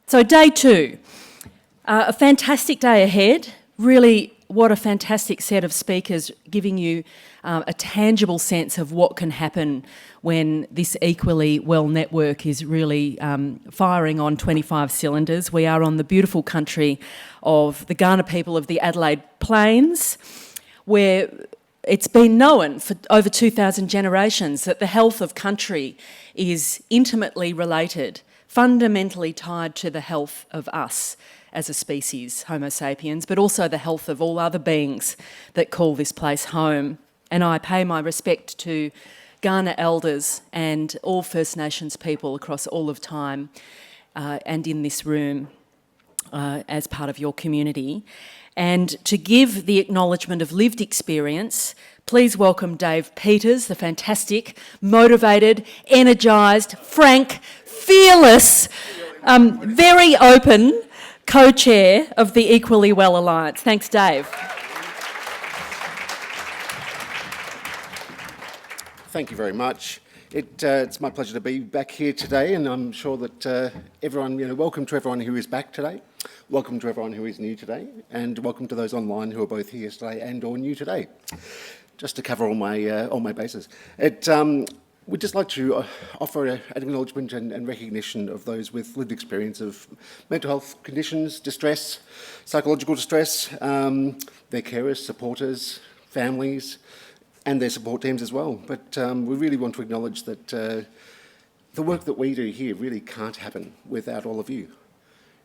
So day two, a fantastic day ahead. Really, what a fantastic set of speakers giving you a tangible sense of what can happen when this Equally Well network is really firing on 25 cylinders. We are on the beautiful country of the Kaurna people of the Adelaide Plains, where it's been known for over 2,000 generations that the health of country is intimately related, fundamentally tied to the health of us as a species, Homo sapiens, but also the health of all other beings that call this place home. And I pay my respect to Kaurna elders and all First Nations people across all of time and in this room as part of your community. And to give the acknowledgement of lived experience, please welcome Dave Peters, the fantastic, motivated, energised, frank, fearless, very open co-chair of the Equally Well Alliance. Thanks, Dave. Thank you very much. It's my pleasure to be back here today, and I'm sure that everyone, welcome to everyone who is back today, welcome to everyone who is new today, and welcome to those online who are both here today and or new today. Just to cover all my bases. We'd just like to offer an acknowledgement and recognition of those with lived experience of mental health conditions, distress, psychological distress, their carers, supporters, families, and their support teams as well. But we really want to acknowledge that the work that we do here really can't happen without all of you.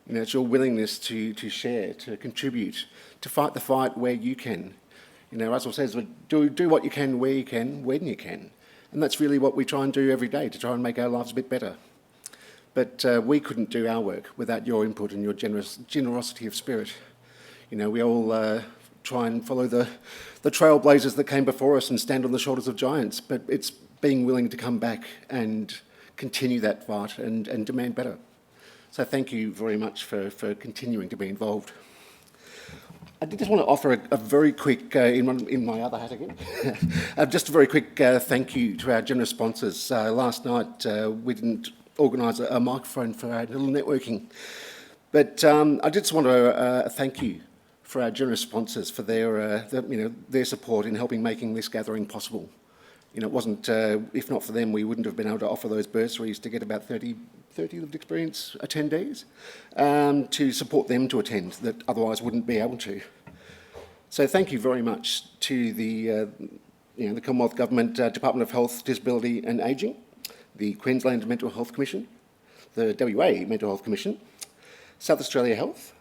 It's your willingness to share, to contribute, to fight the fight where you can. Russell says, do what you can, where you can, when you can. And that's really what we try and do every day, to try and make our lives a bit better. But we couldn't do our work without your input and your generosity of spirit. We all try and follow the trailblazers that came before us and stand on the shoulders of giants, but it's being willing to come back and continue that fight and demand better. So thank you very much for continuing to be involved. I did just want to offer a very quick, in my other hat again, just a very quick thank you to our generous sponsors. Last night we didn't organise a microphone for our little networking, but I just want to thank you for our generous sponsors for their support in helping making this gathering possible. It wasn't, if not for them, we wouldn't have been able to offer those bursaries to get about 30 lived experience attendees to support them to attend that otherwise wouldn't be able to. So thank you very much to the Commonwealth Government Department of Health, Disability and Ageing, the Queensland Mental Health Commission, the WA Mental Health Commission, South Australia Health,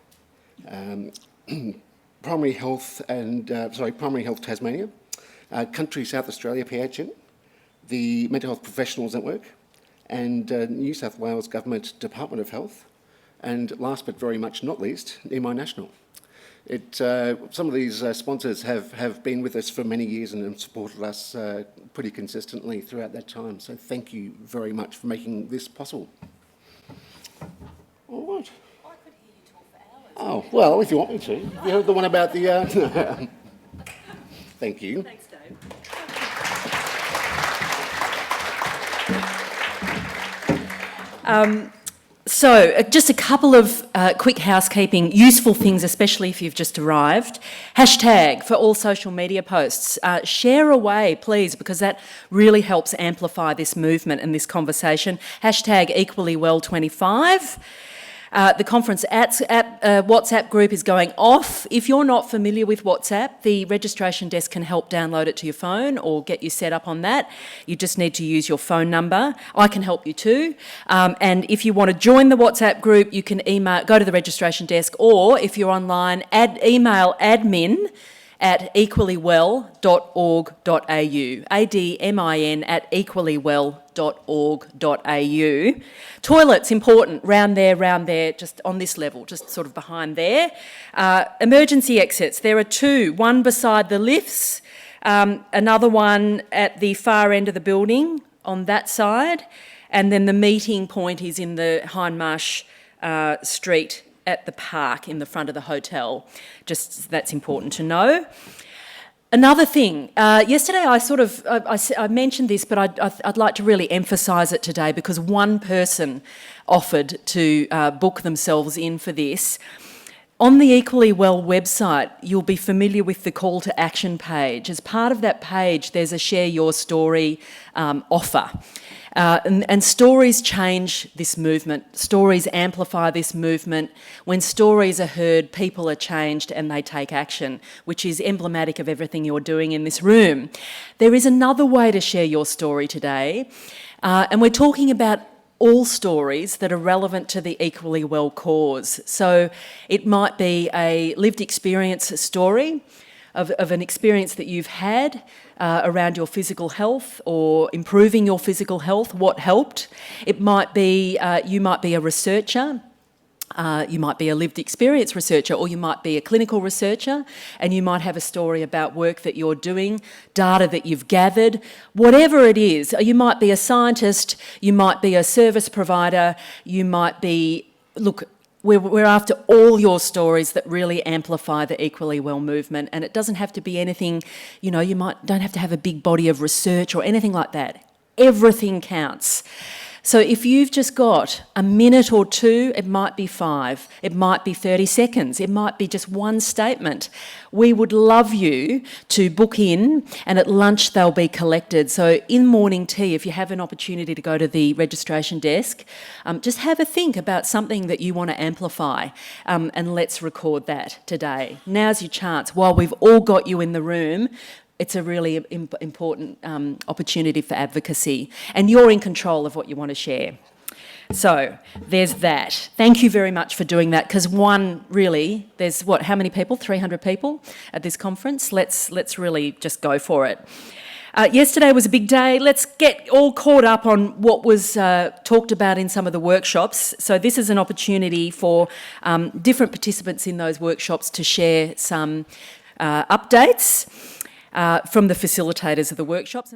Primary Health Tasmania, Country South Australia PHN, the Mental Health Professionals Network, and New South Wales Government Department of Health, and last but very much not least, EMI National. Some of these sponsors have been with us for many years and have supported us pretty consistently throughout that time. So thank you very much for making this possible. All right. I could hear you talk for hours. Oh, well, if you want me to. You heard the one about the... Thank you. Thanks, Dave. So just a couple of quick housekeeping, useful things, especially if you've just arrived. Hashtag for all social media posts. Share away, please, because that really helps amplify this movement and this conversation. Hashtag EquallyWell25. The conference WhatsApp group is going off. If you're not familiar with WhatsApp, the registration desk can help download it to your phone or get you set up on that. You just need to use your phone number. I can help you too. And if you want to join the WhatsApp group, you can go to the registration desk, or if you're online, email admin@equallywell.org.au, admin@equallywell.org.au. Toilets, important, round there, just on this level, just sort of behind there. Emergency exits, there are two, one beside the lifts, another one at the far end of the building on that side, and then the meeting point is in the Hindmarsh Street at the park in the front of the hotel. Just that's important to know. Another thing, yesterday I mentioned this, but I'd like to really emphasise it today because one person offered to book themselves in for this. On the Equally Well website, you'll be familiar with the call to action page. As part of that page, there's a Share Your Story offer. And stories change this movement. Stories amplify this movement. When stories are heard, people are changed and they take action, which is emblematic of everything you're doing in this room. There is another way to share your story today, and we're talking about all stories that are relevant to the Equally Well cause. So it might be a lived experience story of an experience that you've had around your physical health or improving your physical health, what helped. It might be, you might be a researcher, you might be a lived experience researcher, or you might be a clinical researcher, and you might have a story about work that you're doing, data that you've gathered, whatever it is. You might be a scientist, you might be a service provider, you might be, look, we're after all your stories that really amplify the Equally Well movement, and it doesn't have to be anything, you know, don't have to have a big body of research or anything like that. Everything counts. So if you've just got a minute or two, it might be 5, it might be 30 seconds, it might be just one statement. We would love you to book in, and at lunch they'll be collected. So in morning tea, if you have an opportunity to go to the registration desk, just have a think about something that you want to amplify, and let's record that today. Now's your chance. While we've all got you in the room, it's a really important opportunity for advocacy, and you're in control of what you want to share. So there's that. Thank you very much for doing that, because there's how many people? 300 people at this conference. Let's really just go for it. Yesterday was a big day. Let's get all caught up on what was talked about in some of the workshops. So this is an opportunity for different participants in those workshops to share some updates from the facilitators of the workshops.